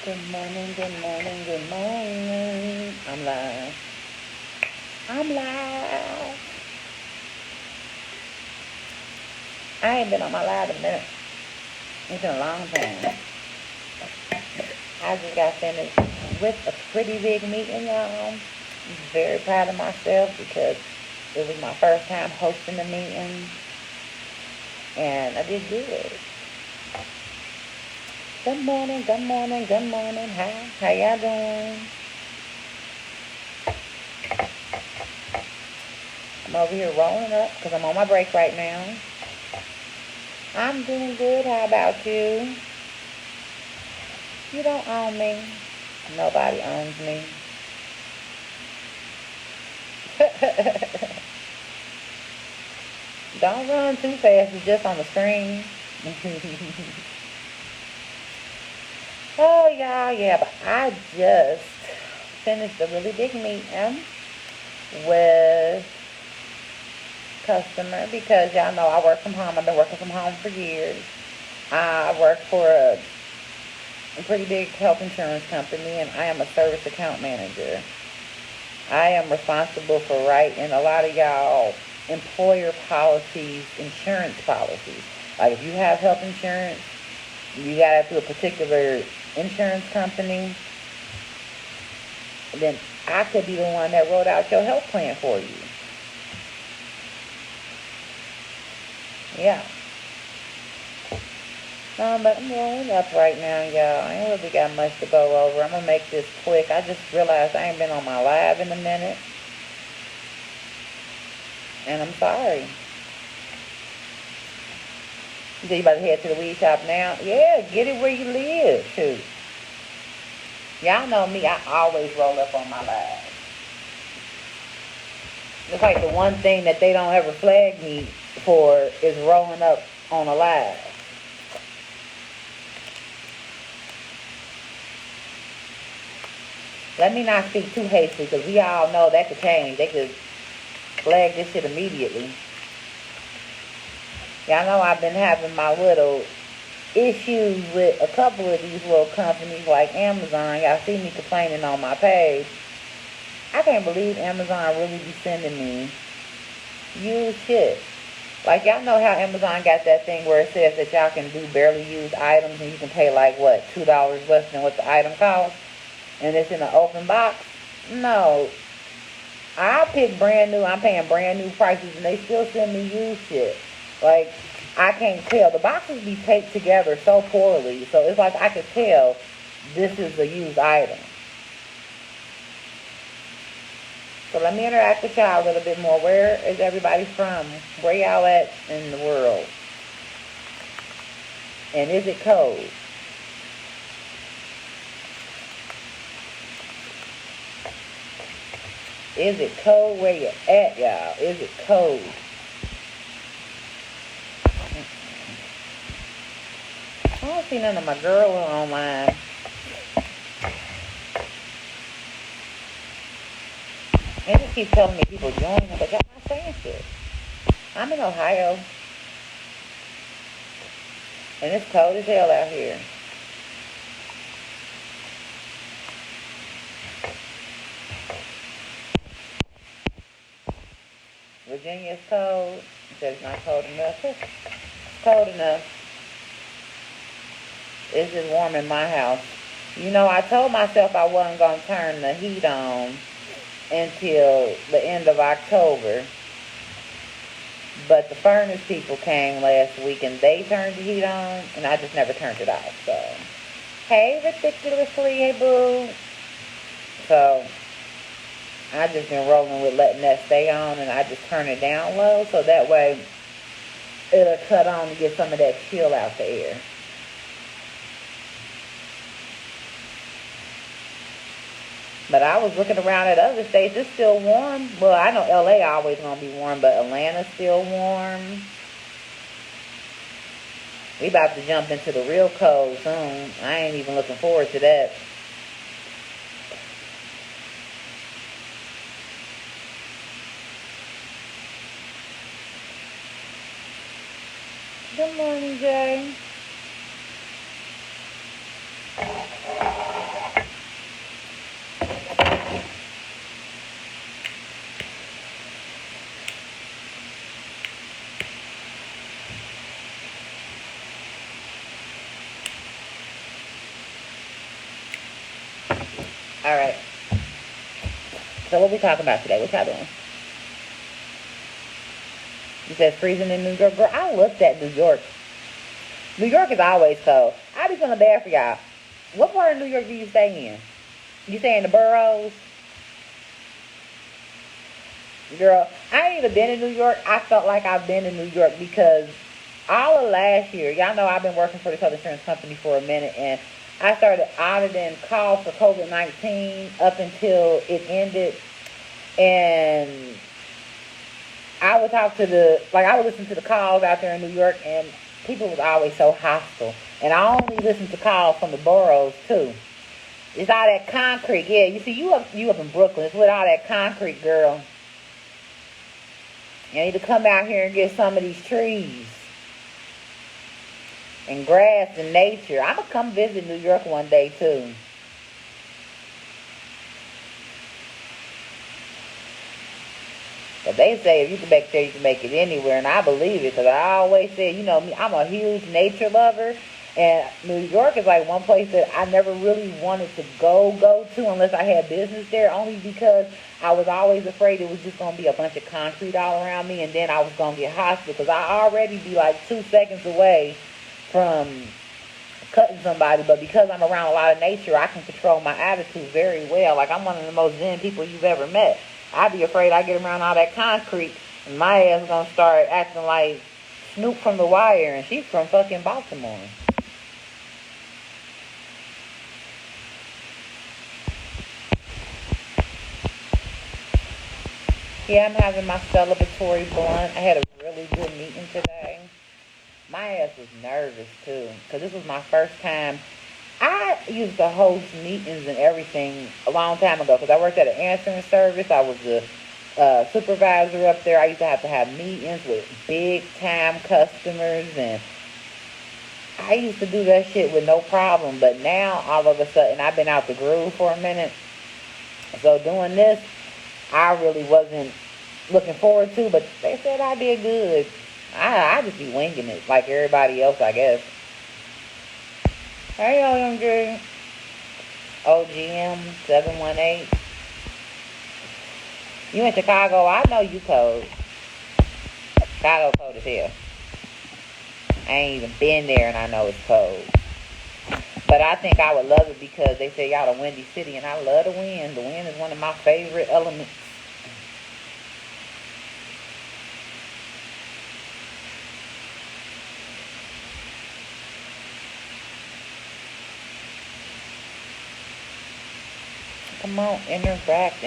Good morning, good morning, good morning. I'm live. I'm live. I ain't been on my live in a minute. It's been a long time. I just got finished with a pretty big meeting, y'all. I'm very proud of myself because it was my first time hosting a meeting. And I did good. Good morning, good morning, good morning. Hi, how y'all doing? I'm over here rolling up because I'm on my break right now. I'm doing good. How about you? You don't own me. Nobody owns me. Don't run too fast. It's just on the screen. Oh, y'all, yeah, but I just finished a really big meeting with customer because y'all know I work from home. I've been working from home for years. I work for a pretty big health insurance company, and I am a service account manager. I am responsible for writing a lot of y'all employer policies, insurance policies. Like if you have health insurance, you got it through a particular insurance company, then I could be the one that wrote out your health plan for you. Yeah. But I'm rolling up right now, y'all. I ain't really got much to go over. I'm going to make this quick. I just realized I ain't been on my live in a minute. And I'm sorry. You say you about to head to the weed shop now? Yeah, get it where you live, too. Y'all know me. I always roll up on my live. It's like the one thing that they don't ever flag me for is rolling up on a live. Let me not speak too hastily because we all know that could change. They could flag this shit immediately. Y'all know I've been having my little issues with a couple of these little companies like Amazon. Y'all see me complaining on my page. I can't believe Amazon really be sending me used shit. Like, y'all know how Amazon got that thing where it says that y'all can do barely used items and you can pay like, what, $2 less than what the item costs? And it's in an open box? No. I pick brand new. I'm paying brand new prices and they still send me used shit. Like, I can't tell. The boxes be taped together so poorly. So it's like I could tell this is a used item. So let me interact with y'all a little bit more. Where is everybody from? Where y'all at in the world? And is it cold? Is it cold where you at, y'all? Is it cold? I don't see none of my girls online. They just keep telling me people joining, but y'all not saying shit. I'm in Ohio. And it's cold as hell out here. Virginia's cold. It says it's not cold enough. It's cold enough. It's just warm in my house. You know, I told myself I wasn't going to turn the heat on until the end of October. But the furnace people came last week and they turned the heat on and I just never turned it off. So, hey, ridiculously, hey, boo. So, I just been rolling with letting that stay on and I just turn it down low so that way it'll cut on to get some of that chill out the air. But I was looking around at other states. It's still warm. Well, I know LA always going to be warm, but Atlanta's still warm. We about to jump into the real cold soon. I ain't even looking forward to that. Good morning, Jay. All right. So what we talking about today? What y'all doing? You said freezing in New York. Girl, I looked at New York. New York is always cold. I be feeling bad for y'all. What part of New York do you stay in? You stay in the boroughs? Girl, I ain't even been in New York. I felt like I've been in New York because all of last year, y'all know I've been working for this health insurance company for a minute, and I started auditing calls for COVID-19 up until it ended. And I would talk to I would listen to the calls out there in New York, and people was always so hostile. And I only listen to calls from the boroughs, too. It's all that concrete. Yeah, you see, you up in Brooklyn. It's with all that concrete, girl. You need to come out here and get some of these trees and grass and nature. I'm going to come visit New York one day, too. But they say if you can make there, you can make it anywhere. And I believe it because I always said, you know me, I'm a huge nature lover. And New York is like one place that I never really wanted to go to unless I had business there, only because I was always afraid it was just going to be a bunch of concrete all around me, and then I was going to get hostile because I already be like 2 seconds away from cutting somebody. But because I'm around a lot of nature, I can control my attitude very well. Like, I'm one of the most zen people you've ever met. I'd be afraid I get around all that concrete and my ass going to start acting like Snoop from The Wire, and she's from fucking Baltimore. Yeah, I'm having my celebratory blunt. I had a really good meeting today. My ass was nervous, too, because this was my first time. I used to host meetings and everything a long time ago, because I worked at an answering service. I was the supervisor up there. I used to have meetings with big-time customers, and I used to do that shit with no problem. But now, all of a sudden, I've been out the groove for a minute. So doing this, I really wasn't looking forward to, but they said I did good. I just be winging it like everybody else, I guess. Hey, OMG. OGM 718. You in Chicago? I know you cold. Chicago cold as hell. I ain't even been there and I know it's cold. But I think I would love it because they say y'all a windy city, and I love the wind. The wind is one of my favorite elements. Come on, interact.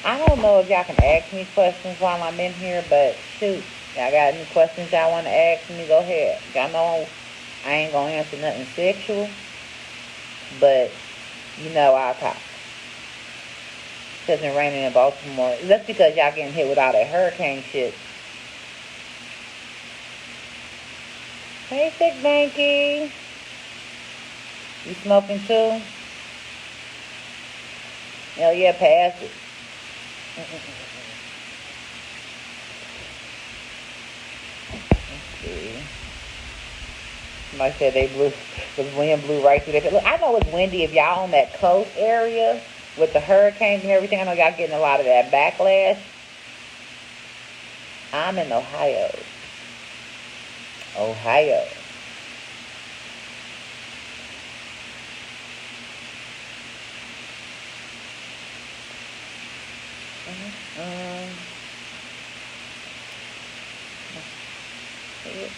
I don't know if y'all can ask me questions while I'm in here, but shoot. Y'all got any questions y'all want to ask me, go ahead. Y'all know I ain't going to answer nothing sexual, but you know I'll talk. It's raining in Baltimore. That's because y'all getting hit with all that hurricane shit. Hey, Sick Banky. You smoking too? Hell yeah, pass it. Somebody said the wind blew right through there. Look, I know it's windy if y'all on that coast area with the hurricanes and everything. I know y'all getting a lot of that backlash. I'm in Ohio.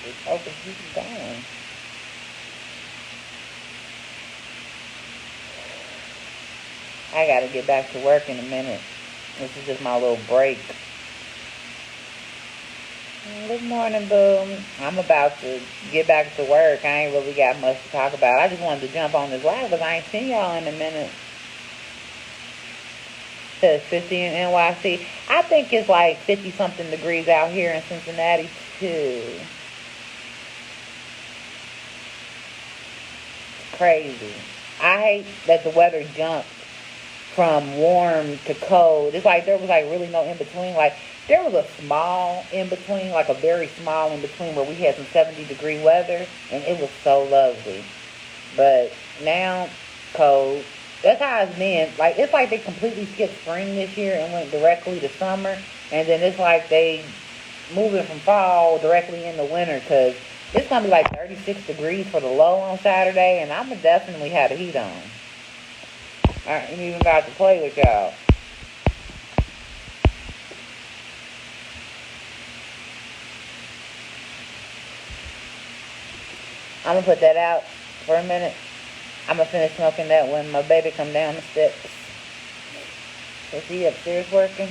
It's open. He's gone. I gotta get back to work in a minute. This is just my little break. Good morning, boo. I'm about to get back to work. I ain't really got much to talk about. I just wanted to jump on this live because I ain't seen y'all in a minute. It says 50 in NYC. I think it's like 50-something degrees out here in Cincinnati, too. Crazy. I hate that the weather jumped from warm to cold. It's like there was like really no in between. Like there was a small in between, like a very small in between where we had some 70-degree weather, and it was so lovely. But now, cold. That's how it's been. Like, it's like they completely skipped spring this year and went directly to summer. And then it's like they moving from fall directly into winter because it's going to be like 36 degrees for the low on Saturday. And I'm going to definitely have the heat on. I ain't even got to play with y'all. I'm going to put that out for a minute. I'm going to finish smoking that when my baby come down the steps. Is he upstairs working?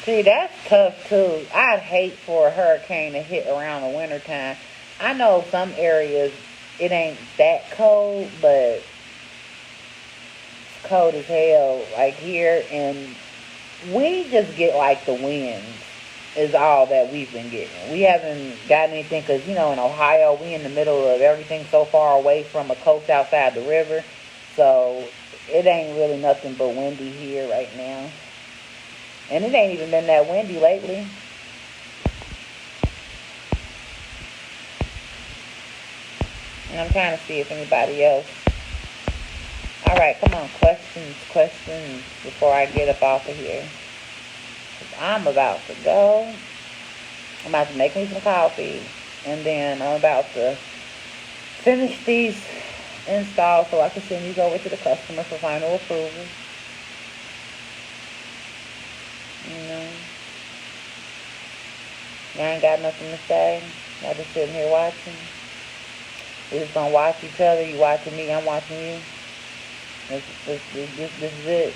See, that's tough too. I'd hate for a hurricane to hit around the wintertime. I know some areas it ain't that cold, but it's cold as hell. Like here, and we just get like the winds is all that we've been getting. We haven't gotten anything because, you know, in Ohio, we in the middle of everything so far away from a coast outside the river. So it ain't really nothing but windy here right now. And it ain't even been that windy lately. And I'm trying to see if anybody else. All right, come on, questions before I get up off of here. I'm about to go. I'm about to make me some coffee. And then I'm about to finish these installs so I can send these over to the customer for final approval. You know. I ain't got nothing to say. I just sitting here watching. We're just gonna watch each other. You watching me, I'm watching you. This is it.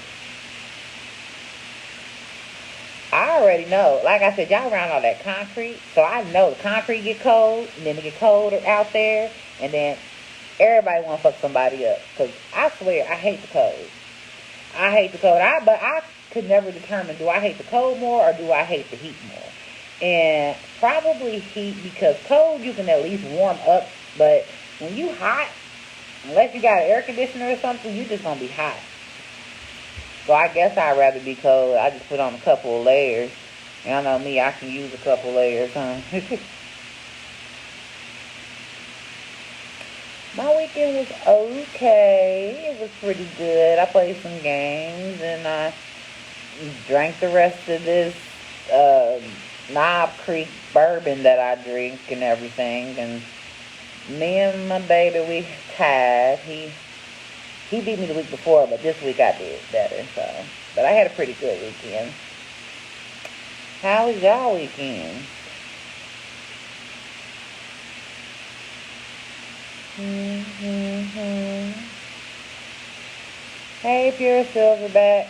I already know. Like I said, y'all around all that concrete. So I know the concrete get cold, and then it get colder out there, and then everybody want to fuck somebody up. Because I swear, I hate the cold. I hate the cold. But I could never determine, do I hate the cold more or do I hate the heat more? And probably heat, because cold you can at least warm up. But when you hot, unless you got an air conditioner or something, you just going to be hot. So I guess I'd rather be cold. I just put on a couple of layers. Y'all know me, I can use a couple of layers, huh? My weekend was okay. It was pretty good. I played some games and I drank the rest of this Knob Creek bourbon that I drink and everything. And me and my baby, we tied. He beat me the week before, but this week I did better. So, but I had a pretty good weekend. How was y'all weekend? Mm-hmm. Hey, Pure Silverback.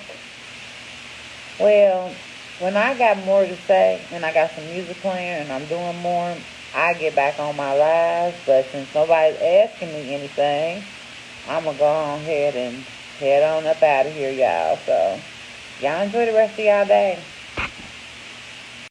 Well, when I got more to say and I got some music playing and I'm doing more, I get back on my lives. But since nobody's asking me anything, I'm going to go on ahead and head on up out of here, y'all. So, y'all enjoy the rest of y'all day.